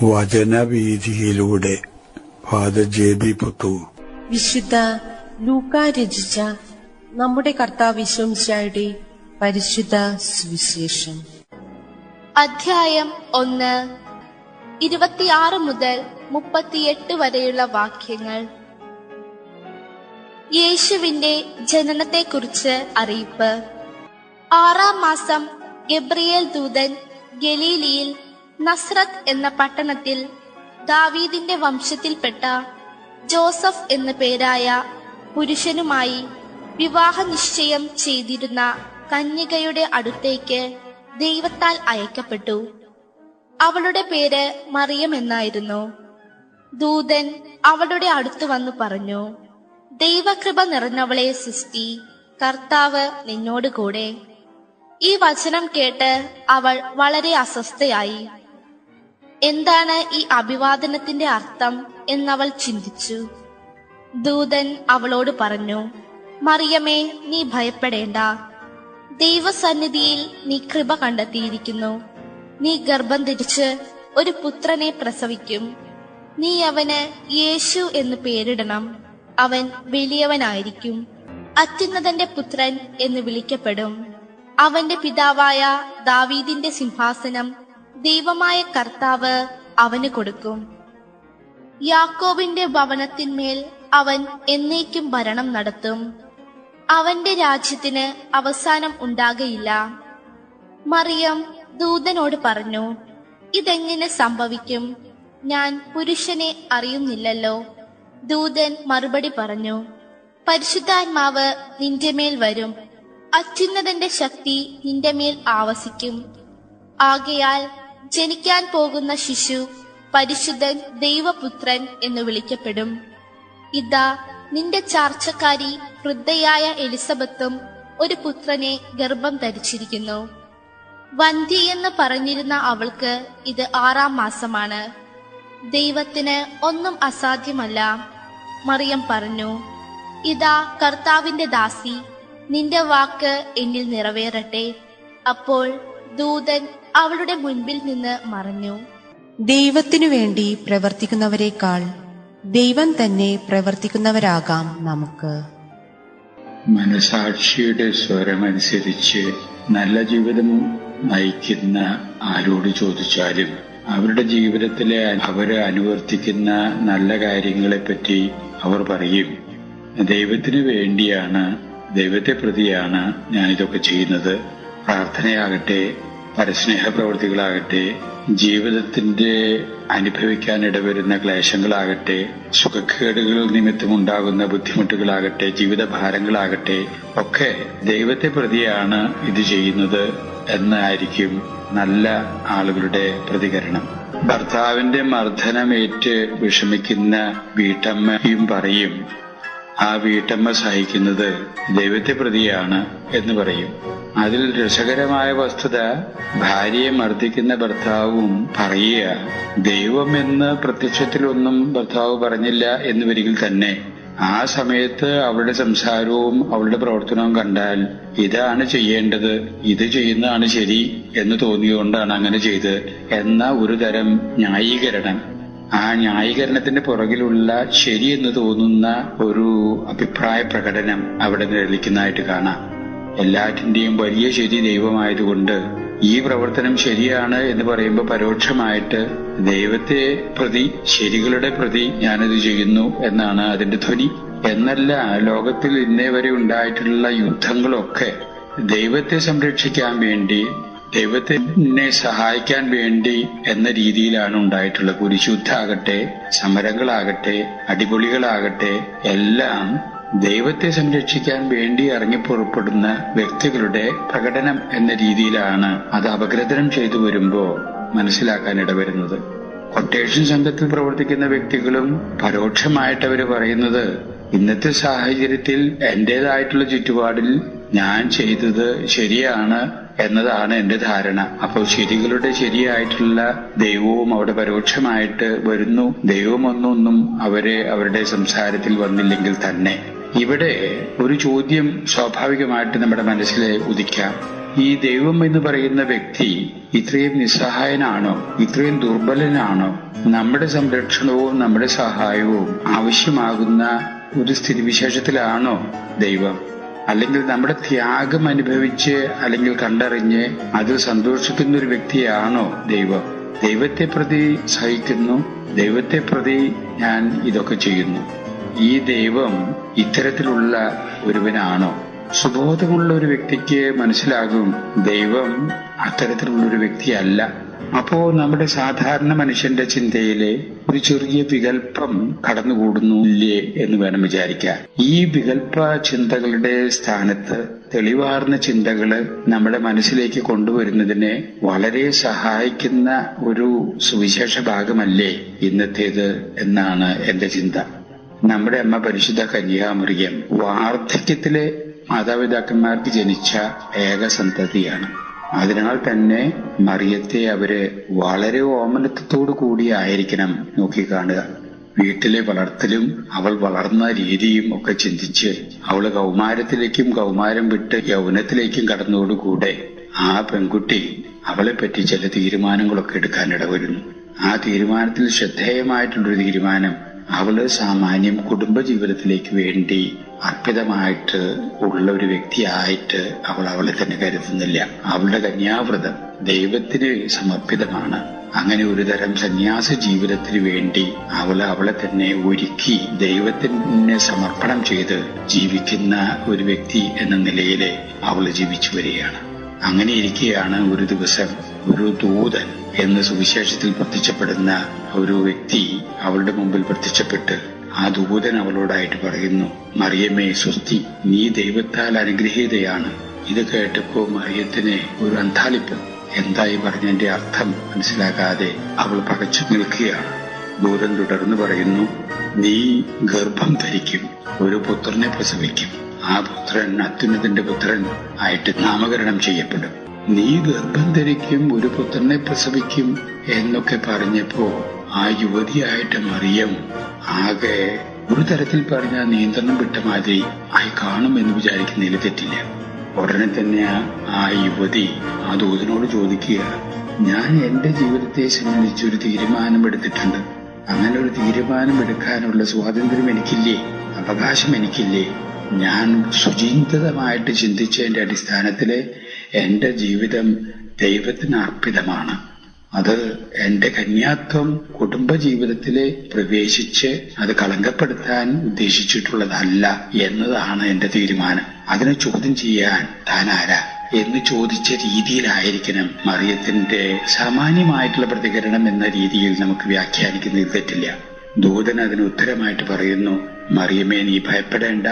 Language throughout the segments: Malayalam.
വചനവീഥിയിലൂടെ ഫാദർ ജെ.ബി. പുത്തൂർ. വിശുദ്ധ ലൂക്ക രചിച്ച നമ്മുടെ കർത്താവ് യേശുമിശിഹായുടെ പരിശുദ്ധ സുവിശേഷം. അധ്യായം 1, 26 മുതൽ 38 വരെയുള്ള വാക്യങ്ങൾ. യേശുവിന്റെ ജനനത്തെക്കുറിച്ച് അറിയിപ്പ്. 6-ാം മാസം ഗബ്രിയേൽ ദൂതൻ ഗലീലിയിൽ നസ്രത്ത് എന്ന പട്ടണത്തിൽ ദാവീദിന്റെ വംശത്തിൽപ്പെട്ട ജോസഫ് എന്നു പേരായ പുരുഷനുമായി വിവാഹ നിശ്ചയം ചെയ്തിരുന്ന കന്യകയുടെ അടുത്തേക്ക് ദൈവത്താൽ അയക്കപ്പെട്ടു. അവളുടെ പേര് മറിയം എന്നായിരുന്നു. ദൂതൻ അവളുടെ അടുത്തു വന്നു പറഞ്ഞു, ദൈവകൃപ നിറഞ്ഞവളെ സൃഷ്ടി, കർത്താവ് നിന്നോട് കൂടെ. ഈ വചനം കേട്ട് അവൾ വളരെ അസ്വസ്ഥയായി. എന്താണ് ഈ അഭിവാദനത്തിന്റെ അർത്ഥം എന്നവൾ ചിന്തിച്ചു. ദൂതൻ അവളോട് പറഞ്ഞു, മറിയമേ, നീ ഭയപ്പെടേണ്ട. ദൈവസന്നിധിയിൽ നീ കൃപ കണ്ടെത്തിയിരിക്കുന്നു. നീ ഗർഭം ധരിച്ച് ഒരു പുത്രനെ പ്രസവിക്കും. നീ അവന് യേശു എന്ന് പേരിടണം. അവൻ വലിയവനായിരിക്കും, അത്യുന്നതന്റെ പുത്രൻ എന്ന് വിളിക്കപ്പെടും. അവന്റെ പിതാവായ ദാവീദിന്റെ സിംഹാസനം ദൈവമായ കർത്താവ് അവന് കൊടുക്കും. യാക്കോബിന്റെ ഭവനത്തിന്മേൽ അവൻ എന്നേക്കും ഭരണം നടത്തും. അവന്റെ രാജ്യത്തിന് അവസാനം ഉണ്ടാകയില്ല. മറിയം ദൂതനോട് പറഞ്ഞു, ഇതെങ്ങനെ സംഭവിക്കും? ഞാൻ പുരുഷനെ അറിയുന്നില്ലല്ലോ. ദൂതൻ മറുപടി പറഞ്ഞു, പരിശുദ്ധാത്മാവ് നിന്റെ മേൽ വരും. അത്യുന്നതന്റെ ശക്തി നിന്റെ മേൽ ആവസിക്കും. ആകയാൽ ജനിക്കാൻ പോകുന്ന ശിശു പരിശുദ്ധൻ ദൈവപുത്രൻ എന്ന് വിളിക്കപ്പെടും. ഇതാ, നിന്റെ ചാർച്ചക്കാരി വൃദ്ധയായ എലിസബത്തും ഒരു പുത്രനെ ഗർഭം ധരിച്ചിരിക്കുന്നു. വന്ധ്യയെന്ന് പറഞ്ഞിരുന്ന അവൾക്ക് ഇത് 6-ാം മാസമാണ്. ദൈവത്തിന് ഒന്നും അസാധ്യമല്ല. മറിയം പറഞ്ഞു, ഇതാ കർത്താവിന്റെ ദാസി, നിന്റെ വാക്ക് എന്നിൽ നിറവേറട്ടെ. അപ്പോൾ ദൂതൻ അവളുടെ മുൻപിൽ നിന്ന് മറഞ്ഞു. ദൈവത്തിനു വേണ്ടി പ്രവർത്തിക്കുന്നവരെക്കാൾ ദൈവം തന്നെ പ്രവർത്തിക്കുന്നവരാകാം നമുക്ക്. മനസാക്ഷിയുടെ സ്വരമനുസരിച്ച് നല്ല ജീവിതം നയിക്കുന്ന ആരോട് ചോദിച്ചാലും അവരുടെ ജീവിതത്തിലെ അവര് അനുവർത്തിക്കുന്ന നല്ല കാര്യങ്ങളെപ്പറ്റി അവർ പറയും. ദൈവത്തിനു വേണ്ടിയാണ്, ദൈവത്തെ പ്രതിയാണ് ഞാനിതൊക്കെ ചെയ്യുന്നത്. പ്രാർത്ഥനയാകട്ടെ, പരസ്നേഹ പ്രവൃത്തികളാകട്ടെ, ജീവിതത്തിന്റെ അനുഭവിക്കാൻ ഇടവരുന്ന ക്ലേശങ്ങളാകട്ടെ, സുഖക്കേടുകൾ നിമിത്തമുണ്ടാകുന്ന ബുദ്ധിമുട്ടുകളാകട്ടെ, ജീവിതഭാരങ്ങളാകട്ടെ, ഒക്കെ ദൈവത്തെ പ്രതിയാണ് ഇത് ചെയ്യുന്നത് എന്നായിരിക്കും നല്ല ആളുകളുടെ പ്രതികരണം. ഭർത്താവിന്റെ മർദ്ദനമേറ്റ് വിഷമിക്കുന്ന വീട്ടമ്മയും പറയും, ആ വീട്ടമ്മ സഹിക്കുന്നത് ദൈവത്തെ പ്രതിയാണ് എന്ന് പറയും. അതിൽ രസകരമായ വസ്തുത, ഭാര്യയെ മർദ്ദിക്കുന്ന ഭർത്താവും പറയുക, ദൈവമെന്ന് പ്രത്യക്ഷത്തിലൊന്നും ഭർത്താവ് പറഞ്ഞില്ല എന്ന് വരികിൽ തന്നെ ആ സമയത്ത് അവളുടെ സംസാരവും അവളുടെ പ്രവർത്തനവും കണ്ടാൽ ഇതാണ് ചെയ്യേണ്ടത്, ഇത് ചെയ്യുന്നതാണ് ശരി എന്ന് തോന്നിയുകൊണ്ടാണ് അങ്ങനെ ചെയ്ത് എന്ന ഒരു തരം ന്യായീകരണം, ആ ന്യായീകരണത്തിന്റെ പുറകിലുള്ള ശരിയെന്ന് തോന്നുന്ന ഒരു അഭിപ്രായ പ്രകടനം അവിടെ നിഴലിക്കുന്നതായിട്ട് കാണാം. എല്ലാറ്റിന്റെയും വലിയ ശരി ദൈവമായതുകൊണ്ട് ഈ പ്രവർത്തനം ശരിയാണ് എന്ന് പറയുമ്പോൾ പരോക്ഷമായിട്ട് ദൈവത്തെ പ്രതി, ശരികളുടെ പ്രതി ഞാനത് ചെയ്യുന്നു എന്നാണ് അതിന്റെ ധ്വനി. എന്നല്ല, ലോകത്തിൽ ഇന്നേ വരെ ഉണ്ടായിട്ടുള്ള യുദ്ധങ്ങളൊക്കെ ദൈവത്തെ സംരക്ഷിക്കാൻ വേണ്ടി, ദൈവത്തിനെ സഹായിക്കാൻ വേണ്ടി എന്ന രീതിയിലാണ് ഉണ്ടായിട്ടുള്ളത്. കുരിശുദ്ധാകട്ടെ, സമരങ്ങളാകട്ടെ, അടിപൊളികളാകട്ടെ, എല്ലാം ദൈവത്തെ സംരക്ഷിക്കാൻ വേണ്ടി ഇറങ്ങിപ്പുറപ്പെടുന്ന വ്യക്തികളുടെ പ്രകടനം എന്ന രീതിയിലാണ് അത് അപഗ്രഥനം ചെയ്തു വരുമ്പോ മനസ്സിലാക്കാൻ ഇടവരുന്നത്. കൊട്ടേഷൻ സംഘത്തിൽ പ്രവർത്തിക്കുന്ന വ്യക്തികളും പരോക്ഷമായിട്ട് അവര് പറയുന്നത്, ഇന്നത്തെ സാഹചര്യത്തിൽ എന്റേതായിട്ടുള്ള ചുറ്റുപാടിൽ ഞാൻ ചെയ്തത് ശരിയാണ് എന്നതാണ് എന്റെ ധാരണ. അപ്പോൾ ശരികളുടെ ശരിയായിട്ടുള്ള ദൈവവും അവിടെ പരോക്ഷമായിട്ട് വരുന്നു. ദൈവമൊന്നൊന്നും അവരുടെ സംസാരത്തിൽ വന്നില്ലെങ്കിൽ തന്നെ ഇവിടെ ഒരു ചോദ്യം സ്വാഭാവികമായിട്ട് നമ്മുടെ മനസ്സിൽ ഉദിക്കാം. ഈ ദൈവം എന്ന് പറയുന്ന വ്യക്തി ഇത്രയും നിസ്സഹായനാണോ? ഇത്രയും ദുർബലനാണോ? നമ്മുടെ സംരക്ഷണവും നമ്മുടെ സഹായവും ആവശ്യമാകുന്ന ഒരു സ്ഥിതിവിശേഷത്തിലാണോ ദൈവം? അല്ലെങ്കിൽ നമ്മുടെ ത്യാഗം അനുഭവിച്ച് അല്ലെങ്കിൽ കണ്ടറിഞ്ഞ് അത് സന്തോഷിക്കുന്ന ഒരു വ്യക്തിയാണോ ദൈവം? ദൈവത്തെ പ്രതി സഹിക്കുന്നു, ദൈവത്തെ പ്രതി ഞാൻ ഇതൊക്കെ ചെയ്യുന്നു. ഈ ദൈവം ഇത്തരത്തിലുള്ള ഒരുവനാണോ? സുബോധമുള്ള ഒരു വ്യക്തിക്ക് മനസ്സിലാകും ദൈവം അത്തരത്തിലുള്ള ഒരു വ്യക്തിയല്ല. അപ്പോ നമ്മുടെ സാധാരണ മനുഷ്യന്റെ ചിന്തയിലെ ഒരു ചെറിയ വികല്പം കടന്നുകൂടുന്നില്ലേ എന്ന് വേണം വിചാരിക്കാൻ. ഈ വികല്പ ചിന്തകളുടെ സ്ഥാനത്ത് തെളിവാർന്ന ചിന്തകള് നമ്മുടെ മനസ്സിലേക്ക് കൊണ്ടുവരുന്നതിനെ വളരെ സഹായിക്കുന്ന ഒരു സുവിശേഷ ഭാഗമല്ലേ ഇന്നത്തേത് എന്നാണ് എന്റെ ചിന്ത. നമ്മുടെ അമ്മ പരിശുദ്ധ കന്യാമറിയം വാർദ്ധക്യത്തിലെ മാതാപിതാക്കന്മാർക്ക് ജനിച്ച ഏക സന്തതിയാണ്. അതിനാൽ തന്നെ മറിയത്തെ അവര് വളരെ ഓമനത്വത്തോടു കൂടി ആയിരിക്കണം നോക്കിക്കാണുക. വീട്ടിലെ വളർത്തലും അവൾ വളർന്ന രീതിയും ഒക്കെ ചിന്തിച്ച് അവള് കൗമാരത്തിലേക്കും കൗമാരം വിട്ട് യൗവനത്തിലേക്കും കടന്നതോടുകൂടെ ആ പെൺകുട്ടി അവളെ പറ്റി ചില തീരുമാനങ്ങളൊക്കെ എടുക്കാൻ ഇടവരുന്നു. ആ തീരുമാനത്തിൽ ശ്രദ്ധേയമായിട്ടുള്ളൊരു തീരുമാനം, അവള് സാമാന്യം കുടുംബജീവിതത്തിലേക്ക് വേണ്ടി അർപ്പിതമായിട്ട് ഉള്ള ഒരു വ്യക്തിയായിട്ട് അവളെ തന്നെ കരുതുന്നില്ല. അവളുടെ കന്യാവ്രതം ദൈവത്തിന് സമർപ്പിതമാണ്. അങ്ങനെ ഒരു തരം സന്യാസ ജീവിതത്തിന് വേണ്ടി അവളെ തന്നെ ഒരുക്കി ദൈവത്തിന് സമർപ്പണം ചെയ്ത് ജീവിക്കുന്ന ഒരു വ്യക്തി എന്ന നിലയിൽ അവൾ ജീവിച്ചു വരികയാണ്. അങ്ങനെ ഇരിക്കെയാണ് ഒരു ദിവസം ഒരു ദൂതൻ എന്ന് സുവിശേഷത്തിൽ പ്രത്യക്ഷപ്പെടുന്ന ഒരു വ്യക്തി അവളുടെ മുമ്പിൽ പ്രത്യക്ഷപ്പെട്ട് ആ ദൂതൻ അവളോടായിട്ട് പറയുന്നു, മറിയമേ സ്വസ്തി, നീ ദൈവത്താൽ അനുഗ്രഹീതയാണ്. ഇത് കേട്ടപ്പോ മറിയത്തിന് ഒരു അന്താളിപ്പ്. എന്തായി പറഞ്ഞതിന്റെ അർത്ഥം മനസ്സിലാക്കാതെ അവൾ പകച്ചു നിൽക്കുകയാണ്. ദൂതൻ തുടർന്ന് പറയുന്നു, നീ ഗർഭം ധരിക്കും, ഒരു പുത്രനെ പ്രസവിക്കും. ആ പുത്രൻ അത്യുന്നതന്റെ പുത്രൻ ആയിട്ട് നാമകരണം ചെയ്യപ്പെടും. നീ ഗർഭം ധരിക്കും, ഒരു പുത്രനെ പ്രസവിക്കും എന്നൊക്കെ പറഞ്ഞപ്പോ ആ യുവതിയായിട്ട് മറിയം ആകെ ഒരു തരത്തിൽ പറഞ്ഞ നിയന്ത്രണം വിട്ട മാതിരി ആയി കാണുമെന്ന് വിചാരിക്കുന്നതിൽ തെറ്റില്ല. ഉടനെ തന്നെ ആ യുവതി ആ ദൂതനോട് ചോദിക്കുക, ഞാൻ എന്റെ ജീവിതത്തെ സംബന്ധിച്ച് ഒരു തീരുമാനം എടുത്തിട്ടുണ്ട്. അങ്ങനെ ഒരു തീരുമാനം എടുക്കാനുള്ള സ്വാതന്ത്ര്യം എനിക്കില്ലേ? അവകാശം എനിക്കില്ലേ? ഞാൻ സുചിന്തിതമായിട്ട് ചിന്തിച്ചതിന്റെ അടിസ്ഥാനത്തില് എന്റെ ജീവിതം ദൈവത്തിന് അർപ്പിതമാണ്. അത് എന്റെ കന്യാത്വം കുടുംബജീവിതത്തില് പ്രവേശിച്ച് അത് കളങ്കപ്പെടുത്താൻ ഉദ്ദേശിച്ചിട്ടുള്ളതല്ല എന്നതാണ് എന്റെ തീരുമാനം. അതിനെ ചോദ്യം ചെയ്യാൻ താൻ ആരാ എന്ന് ചോദിച്ച രീതിയിലായിരിക്കണം മറിയത്തിന്റെ സാമാന്യമായിട്ടുള്ള പ്രതികരണം എന്ന രീതിയിൽ നമുക്ക് വ്യാഖ്യാനിക്കുന്നതിൽ തെറ്റില്ല. ദൂതൻ അതിന് ഉത്തരമായിട്ട് പറയുന്നു, മറിയമേ നീ ഭയപ്പെടേണ്ട,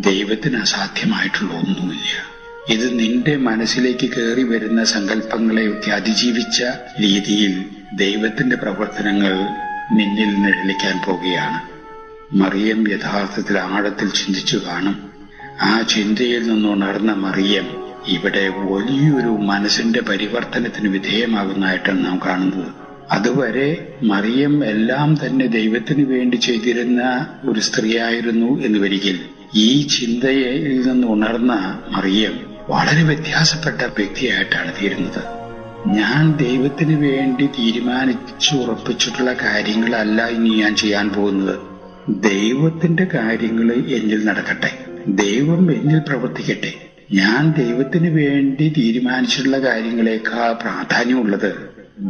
ദൈവത്തിന് അസാധ്യമായിട്ടുള്ള ഒന്നുമില്ല. ഇത് നിന്റെ മനസ്സിലേക്ക് കയറി വരുന്ന സങ്കല്പങ്ങളെയൊക്കെ അതിജീവിച്ച രീതിയിൽ ദൈവത്തിന്റെ പ്രവർത്തനങ്ങൾ നിന്നിൽ നിഴലിക്കാൻ പോകുകയാണ്. മറിയം യഥാർത്ഥത്തിൽ ആഴത്തിൽ ചിന്തിച്ചു കാണും. ആ ചിന്തയിൽ നിന്നുണർന്ന മറിയം ഇവിടെ വലിയൊരു മനസ്സിന്റെ പരിവർത്തനത്തിന് വിധേയമാകുന്നതായിട്ടാണ് നാം കാണുന്നത്. അതുവരെ മറിയം എല്ലാം തന്നെ ദൈവത്തിന് വേണ്ടി ചെയ്തിരുന്ന ഒരു സ്ത്രീയായിരുന്നു എന്ന് വരികിൽ ഈ ചിന്തയിൽ നിന്ന് ഉണർന്ന മറിയം വളരെ വ്യത്യാസപ്പെട്ട വ്യക്തിയായിട്ടാണ് തീരുന്നത്. ഞാൻ ദൈവത്തിന് വേണ്ടി തീരുമാനിച്ചു ഉറപ്പിച്ചിട്ടുള്ള കാര്യങ്ങളല്ല ഇനി ഞാൻ ചെയ്യാൻ പോകുന്നത്. ദൈവത്തിന്റെ കാര്യങ്ങൾ എന്നിൽ നടക്കട്ടെ, ദൈവം എന്നിൽ പ്രവർത്തിക്കട്ടെ. ഞാൻ ദൈവത്തിന് വേണ്ടി തീരുമാനിച്ചിട്ടുള്ള കാര്യങ്ങളെക്കാൾ പ്രാധാന്യമുള്ളത്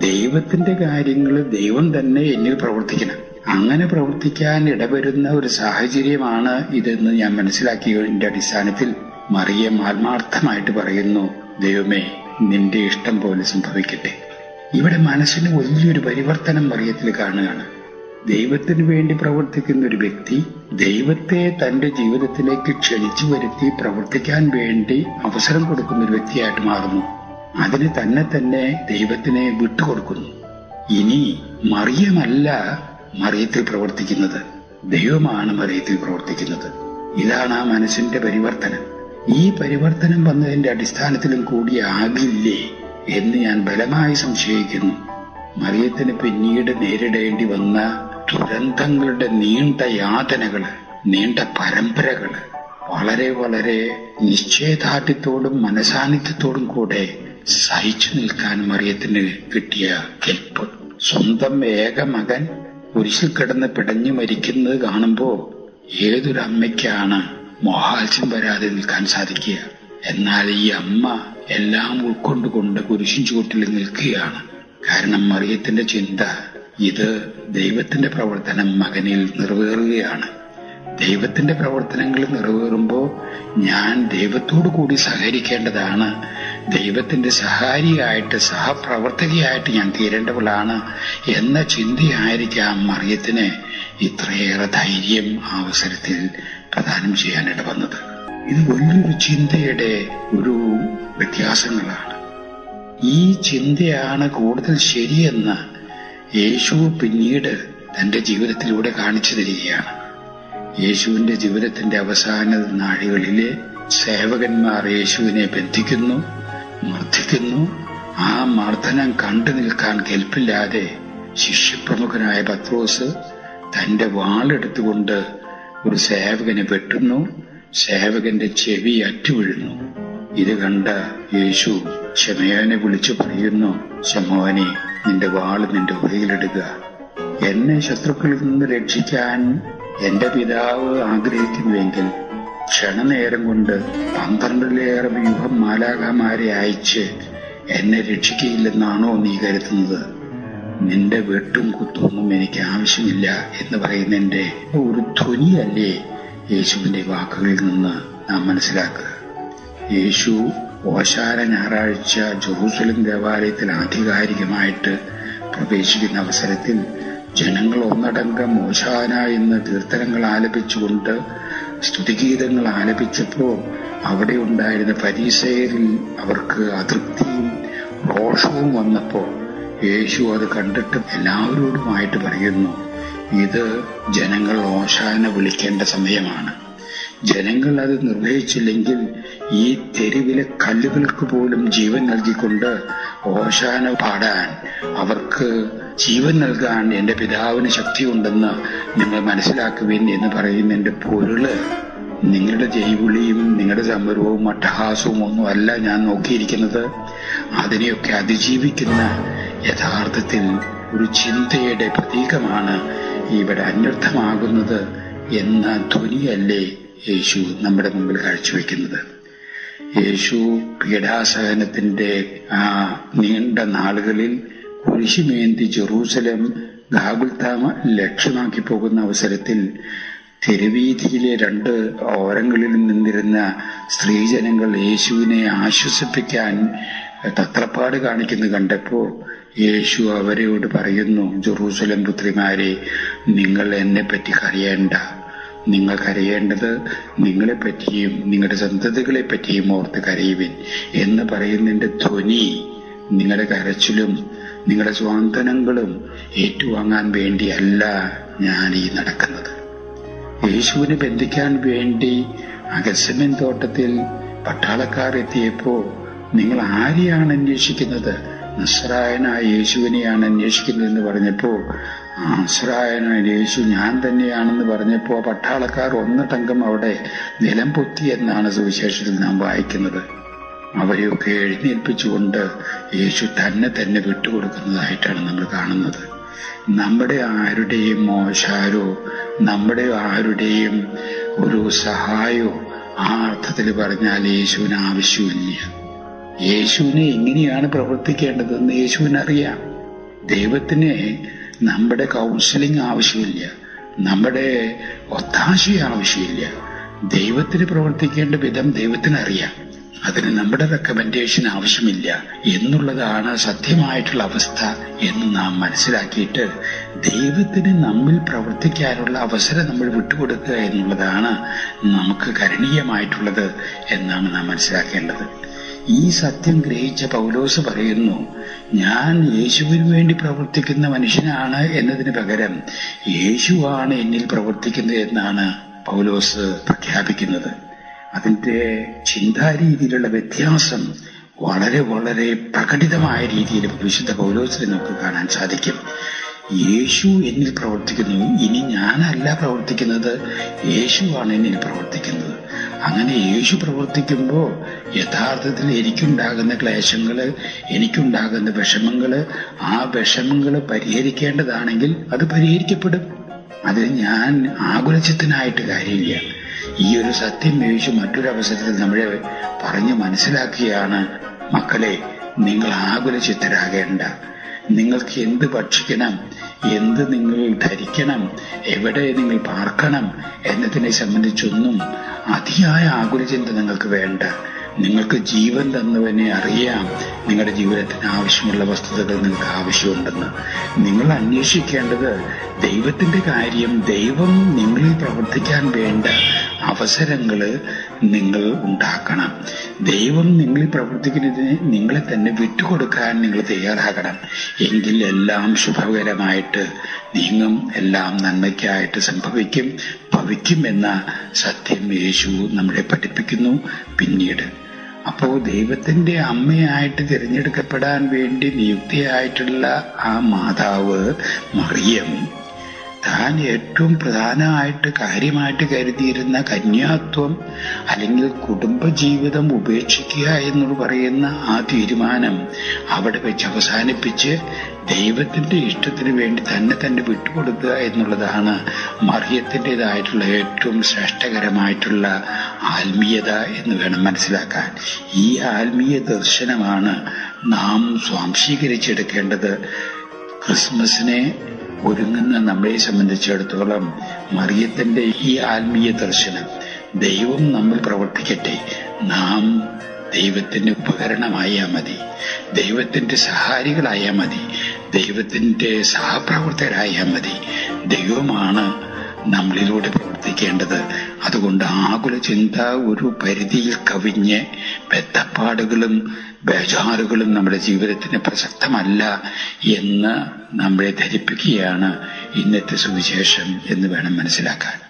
ദൈവത്തിന്റെ കാര്യങ്ങൾ ദൈവം തന്നെ എന്നിൽ പ്രവർത്തിക്കണം. അങ്ങനെ പ്രവർത്തിക്കാൻ ഇടവരുന്ന ഒരു സാഹചര്യമാണ് ഇതെന്ന് ഞാൻ മനസ്സിലാക്കിയതിന്റെ അടിസ്ഥാനത്തിൽ മറിയം ആത്മാർത്ഥമായിട്ട് പറയുന്നു, ദൈവമേ നിന്റെ ഇഷ്ടം പോലെ സംഭവിക്കട്ടെ. ഇവിടെ മനസ്സിന് വലിയൊരു പരിവർത്തനം മറിയത്തിൽ കാണുകയാണ്. ദൈവത്തിന് വേണ്ടി പ്രവർത്തിക്കുന്ന ഒരു വ്യക്തി ദൈവത്തെ തന്റെ ജീവിതത്തിലേക്ക് ക്ഷണിച്ചു വരുത്തി പ്രവർത്തിക്കാൻ വേണ്ടി അവസരം കൊടുക്കുന്ന ഒരു വ്യക്തിയായിട്ട് മാറുന്നു. അതിന് തന്നെ ദൈവത്തിനെ വിട്ടുകൊടുക്കുന്നു. ഇനി മറിയമല്ല മറിയത്തിൽ പ്രവർത്തിക്കുന്നത്, ദൈവമാണ് മറിയത്തിൽ പ്രവർത്തിക്കുന്നത്. ഇതാണ് ആ മനസ്സിന്റെ പരിവർത്തനം. ഈ പരിവർത്തനം വന്നതിന്റെ അടിസ്ഥാനത്തിലും കൂടി ആകില്ലേ എന്ന് ഞാൻ ബലമായി സംശയിക്കുന്നു. മറിയത്തിന് പിന്നീട് നേരിടേണ്ടി വന്ന ദുരന്തങ്ങളുടെ നീണ്ട യാതനകള്, നീണ്ട പരമ്പരകള് വളരെ വളരെ നിശ്ചയദാർഢ്യത്തോടും മനസാന്നിധ്യത്തോടും കൂടെ സഹിച്ചു നിൽക്കാൻ മറിയത്തിന് കിട്ടിയ കെൽപ്പ്. സ്വന്തം ഏക മകൻ കുരിശിൽ കിടന്ന് പിടഞ്ഞു മരിക്കുന്നത് കാണുമ്പോ ഏതൊരു അമ്മയ്ക്കാണ് മോഹാത്സ്യം വരാതെ നിൽക്കാൻ സാധിക്കുക? എന്നാൽ ഈ അമ്മ എല്ലാം ഉൾക്കൊണ്ടുകൊണ്ട് കുരിശിൻ ചുവട്ടിൽ നിൽക്കുകയാണ്. കാരണം മറിയത്തിന്റെ ചിന്ത, ഇത് ദൈവത്തിന്റെ പ്രവർത്തനം മകനിൽ നിറവേറുകയാണ്. ദൈവത്തിന്റെ പ്രവർത്തനങ്ങൾ നിറവേറുമ്പോൾ ഞാൻ ദൈവത്തോടു കൂടി സഹകരിക്കേണ്ടതാണ്. ദൈവത്തിന്റെ സഹായിയായിട്ട് സഹപ്രവർത്തകയായിട്ട് ഞാൻ തീരേണ്ടവളാണ് എന്ന ചിന്തയായിരിക്കാം മറിയത്തിന് ഇത്രയേറെ ധൈര്യം ആ അവസരത്തിൽ പ്രദാനം ചെയ്യാനിട വന്നത്. ഇത് വലിയൊരു ചിന്തയുടെ ഒരു വ്യത്യാസങ്ങളാണ്. ഈ ചിന്തയാണ് കൂടുതൽ ശരിയെന്ന് യേശു പിന്നീട് തന്റെ ജീവിതത്തിലൂടെ കാണിച്ചു തരികയാണ്. യേശുവിന്റെ ജീവിതത്തിന്റെ അവസാന നാഴികളിലെ സേവകന്മാർ യേശുവിനെ ബന്ധിക്കുന്നു, മർദ്ദിക്കുന്നു. ആ മർദ്ദനം കണ്ടു നിൽക്കാൻ കെൽപ്പില്ലാതെ ശിഷ്യപ്രമുഖനായ പത്രോസ് തന്റെ വാളെടുത്തുകൊണ്ട് ഒരു സേവകനെ വെട്ടുന്നു. സേവകന്റെ ചെവി അറ്റുവീഴുന്നു. ഇത് കണ്ട യേശു ശമയോനെ വിളിച്ചു പറയുന്നു, ശമോനെ, നിന്റെ വാള് നിന്റെ ഉറയിലിടുക. എന്നെ ശത്രുക്കളിൽ നിന്ന് രക്ഷിക്കാൻ എന്റെ പിതാവ് ആഗ്രഹിക്കുന്നുവെങ്കിൽ ക്ഷണനേരം കൊണ്ട് 12-ലേറെ വ്യൂഹം മാലാഖമാരെ അയച്ച് എന്നെ രക്ഷിക്കയില്ലെന്നാണോ നീ കരുതുന്നത്? നിന്റെ വെട്ടും കുത്തൊന്നും എനിക്ക് ആവശ്യമില്ല എന്ന് പറയുന്നതിന്റെ ഒരു ധ്വനിയല്ലേ യേശുവിന്റെ വാക്കുകളിൽ നിന്ന് നാം മനസ്സിലാക്കുക. യേശു ഓശാന ഞായറാഴ്ച ജെറൂസലേം ദേവാലയത്തിൽ ആധികാരികമായിട്ട് പ്രവേശിക്കുന്ന അവസരത്തിൽ ജനങ്ങൾ ഒന്നടങ്കം ഓശാന എന്ന കീർത്തനങ്ങൾ ആലപിച്ചുകൊണ്ട് സ്തുതിഗീതങ്ങൾ ആലപിച്ചപ്പോൾ അവിടെ ഉണ്ടായിരുന്ന ഫരീസയരിൽ അവർക്ക് അതൃപ്തിയും രോഷവും വന്നപ്പോൾ യേശു അത് കണ്ടിട്ട് എല്ലാവരോടുമായിട്ട് പറയുന്നു, ഇത് ജനങ്ങൾ ഓശാന വിളിക്കേണ്ട സമയമാണ്. ജനങ്ങൾ അത് നിർവഹിച്ചില്ലെങ്കിൽ ഈ തെരുവിലെ കല്ലുകൾക്ക് പോലും ജീവൻ നൽകിക്കൊണ്ട് ഓശാന പാടാൻ, അവർക്ക് ജീവൻ നൽകാൻ എന്റെ പിതാവിന് ശക്തിയുണ്ടെന്ന് നിങ്ങൾ മനസ്സിലാക്കുവിൻ എന്ന് പറയുന്നതിന്റെ പൊരുള് നിങ്ങളുടെ ജൈവിളിയും നിങ്ങളുടെ സമരവും അട്ടഹാസവും ഒന്നും അല്ല ഞാൻ നോക്കിയിരിക്കുന്നത്. അതിനെയൊക്കെ അതിജീവിക്കുന്ന യഥാർത്ഥത്തിൽ ഒരു ചിന്തയുടെ പ്രതീകമാണ് ഇവിടെ അന്വർത്ഥമാകുന്നത് എന്ന ധ്വനിയല്ലേ യേശു നമ്മുടെ മുമ്പിൽ കാഴ്ചവെക്കുന്നത്. യേശു പീഡാസഹനത്തിന്റെ ആ നീണ്ട നാളുകളിൽ കുരിശുമേന്തി ജെറൂസലേം ഗാഗുൽത്താമ ലക്ഷ്യമാക്കി പോകുന്ന അവസരത്തിൽ തെരുവീതിയിലെ 2 ഓരങ്ങളിൽ നിന്നിരുന്ന സ്ത്രീജനങ്ങൾ യേശുവിനെ ആശ്വസിപ്പിക്കാൻ തത്രപ്പാട് കാണിക്കുന്നത് കണ്ടപ്പോ യേശു അവരോട് പറയുന്നു, ജെറൂസലേം പുത്രിമാരെ, നിങ്ങൾ എന്നെ പറ്റി കരയേണ്ട. നിങ്ങൾ കരയേണ്ടത് നിങ്ങളെപ്പറ്റിയും നിങ്ങളുടെ സന്തതികളെ പറ്റിയും ഓർത്ത് കരയുവിൻ എന്ന് പറയുന്നതിന്റെ ധ്വനി നിങ്ങളുടെ കരച്ചിലും നിങ്ങളുടെ സ്വാന്തനങ്ങളും ഏറ്റുവാങ്ങാൻ വേണ്ടിയല്ല ഞാൻ ഈ നടക്കുന്നത്. യേശുവിനെ ബന്ധിക്കാൻ വേണ്ടി ഗെത്സമേൻ തോട്ടത്തിൽ പട്ടാളക്കാർ എത്തിയപ്പോ നിങ്ങൾ ആരെയാണ് അന്വേഷിക്കുന്നത്? നസ്രായനായ യേശുവിനെയാണ് അന്വേഷിക്കുന്നതെന്ന് പറഞ്ഞപ്പോ നസ്രായനായ യേശു ഞാൻ തന്നെയാണെന്ന് പറഞ്ഞപ്പോ പട്ടാളക്കാർ ഒന്നടങ്കം അവിടെ നിലം പൊത്തി എന്നാണ് സുവിശേഷത്തിൽ നാം വായിക്കുന്നത്. അവരെയൊക്കെ എഴുന്നേൽപ്പിച്ചുകൊണ്ട് യേശു തന്നെ വിട്ടുകൊടുക്കുന്നതായിട്ടാണ് നമ്മൾ കാണുന്നത്. നമ്മുടെ ആരുടെയും മോശാരോ നമ്മുടെ ആരുടെയും ഒരു സഹായമോ ആ അർത്ഥത്തിൽ പറഞ്ഞാൽ യേശുവിന് ആവശ്യമില്ല. യേശുവിനെ എങ്ങനെയാണ് പ്രവർത്തിക്കേണ്ടതെന്ന് യേശുവിനറിയാം. ദൈവത്തിന് നമ്മുടെ കൗൺസിലിംഗ് ആവശ്യമില്ല, നമ്മുടെ ഒത്താശ ആവശ്യമില്ല. ദൈവത്തിന് പ്രവർത്തിക്കേണ്ട വിധം ദൈവത്തിനറിയാം. അതിന് നമ്മുടെ റെക്കമെൻഡേഷൻ ആവശ്യമില്ല എന്നുള്ളതാണ് സത്യമായിട്ടുള്ള അവസ്ഥ എന്ന് നാം മനസ്സിലാക്കിയിട്ട് ദൈവത്തിന് നമ്മിൽ പ്രവർത്തിക്കാനുള്ള അവസരം നമ്മൾ വിട്ടുകൊടുക്കുക എന്നുള്ളതാണ് നമുക്ക് കരണീയമായിട്ടുള്ളത് എന്നാണ് നാം മനസ്സിലാക്കേണ്ടത്. ഈ സത്യം ഗ്രഹിച്ച പൗലോസ് പറയുന്നു, ഞാൻ യേശുവിന് വേണ്ടി പ്രവർത്തിക്കുന്ന മനുഷ്യനാണ് എന്നതിന് പകരം യേശുവാണ് എന്നിൽ പ്രവർത്തിക്കുന്നത് എന്നാണ് പൗലോസ് പ്രഖ്യാപിക്കുന്നത്. അതിന്റെ ചിന്താരീതിയിലുള്ള വ്യത്യാസം വളരെ വളരെ പ്രകടിതമായ രീതിയിൽ വിശുദ്ധ പൗലോസിനെ നമുക്ക് കാണാൻ സാധിക്കും. യേശു എന്നിൽ പ്രവർത്തിക്കുന്നു. ഇനി ഞാനല്ല പ്രവർത്തിക്കുന്നത്, യേശുവാണ് എന്നിൽ പ്രവർത്തിക്കുന്നത്. അങ്ങനെ യേശു പ്രവർത്തിക്കുമ്പോൾ യഥാർത്ഥത്തിൽ എനിക്കുണ്ടാകുന്ന ക്ലേശങ്ങള്, എനിക്കുണ്ടാകുന്ന വിഷമങ്ങള്, ആ വിഷമങ്ങള് പരിഹരിക്കേണ്ടതാണെങ്കിൽ അത് പരിഹരിക്കപ്പെടും. അതിന് ഞാൻ ആകുലചിത്തനായിട്ട് കാര്യമില്ല. ഈ ഒരു സത്യം യേശു മറ്റൊരവസരത്തിൽ നമ്മളെ പറഞ്ഞ് മനസ്സിലാക്കുകയാണ്. മക്കളെ, നിങ്ങൾ ആകുലചിത്തരാകേണ്ട. നിങ്ങൾക്ക് എന്ത് ഭക്ഷിക്കണം, എന്ത് നിങ്ങൾ ധരിക്കണം, എവിടെ നിങ്ങൾ പാർക്കണം എന്നതിനെ സംബന്ധിച്ചൊന്നും അതിയായ ആകുലചിന്ത നിങ്ങൾക്ക് വേണ്ട. നിങ്ങൾക്ക് ജീവൻ തന്നവനെ അറിയാം. നിങ്ങളുടെ ജീവിതത്തിന് ആവശ്യമുള്ള വസ്തുതകൾ നിങ്ങൾക്ക് ആവശ്യമുണ്ടെന്ന്. നിങ്ങൾ അന്വേഷിക്കേണ്ടത് ദൈവത്തിന്റെ കാര്യം. ദൈവം നിങ്ങളിൽ പ്രവർത്തിക്കാൻ വേണ്ട അവസരങ്ങള് നിങ്ങൾ ഉണ്ടാക്കണം. ദൈവം നിങ്ങളിൽ പ്രവർത്തിക്കുന്നതിന് നിങ്ങളെ തന്നെ വിട്ടുകൊടുക്കാൻ നിങ്ങൾ തയ്യാറാകണം. എങ്കിൽ എല്ലാം ശുഭകരമായിട്ട് നീങ്ങും, എല്ലാം നന്മയ്ക്കായിട്ട് ഭവിക്കും എന്ന സത്യം യേശു നമ്മളെ പഠിപ്പിക്കുന്നു. പിന്നീട് അപ്പോൾ ദൈവത്തിന്റെ അമ്മയായിട്ട് തിരഞ്ഞെടുക്കപ്പെടാൻ വേണ്ടി നിയുക്തിയായിട്ടുള്ള ആ മാതാവ് മറിയം താൻ ഏറ്റവും പ്രധാനമായിട്ട് കാര്യമായിട്ട് കരുതിയിരുന്ന കന്യാത്വം അല്ലെങ്കിൽ കുടുംബജീവിതം ഉപേക്ഷിക്കുക എന്ന് പറയുന്ന ആ തീരുമാനം അവിടെ വെച്ച് അവസാനിപ്പിച്ച് ദൈവത്തിന്റെ ഇഷ്ടത്തിന് വേണ്ടി തന്നെ വിട്ടുകൊടുക്കുക എന്നുള്ളതാണ് മറിയത്തിൻ്റെതായിട്ടുള്ള ഏറ്റവും ശ്രേഷ്ഠകരമായിട്ടുള്ള ആത്മീയത എന്ന് വേണം മനസ്സിലാക്കാൻ. ഈ ആത്മീയ ദർശനമാണ് നാം സ്വാംശീകരിച്ചെടുക്കേണ്ടത്. ക്രിസ്മസിനെ ഒരുങ്ങുന്ന നമ്മളെ സംബന്ധിച്ചിടത്തോളം മറിയത്തിന്റെ ഈ ആത്മീയ ദർശനം, ദൈവം നമ്മൾ പ്രവർത്തിക്കട്ടെ, നാം ദൈവത്തിന്റെ ഉപകരണമായാൽ മതി, ദൈവത്തിന്റെ സഹായികളായാൽ മതി, ദൈവത്തിന്റെ സഹപ്രവർത്തകരായാൽ മതി. ദൈവമാണ് നമ്മളിലൂടെ പ്രവർത്തിക്കേണ്ടത്. അതുകൊണ്ട് ആകുല ചിന്ത ഒരു പരിധിയിൽ കവിഞ്ഞ് ബദ്ധപ്പാടുകളും ബേജാറുകളും നമ്മുടെ ജീവിതത്തിന് പ്രസക്തമല്ല എന്ന് നമ്മളെ ധരിപ്പിക്കുകയാണ് ഇന്നത്തെ സുവിശേഷം എന്ന് വേണം മനസ്സിലാക്കാൻ.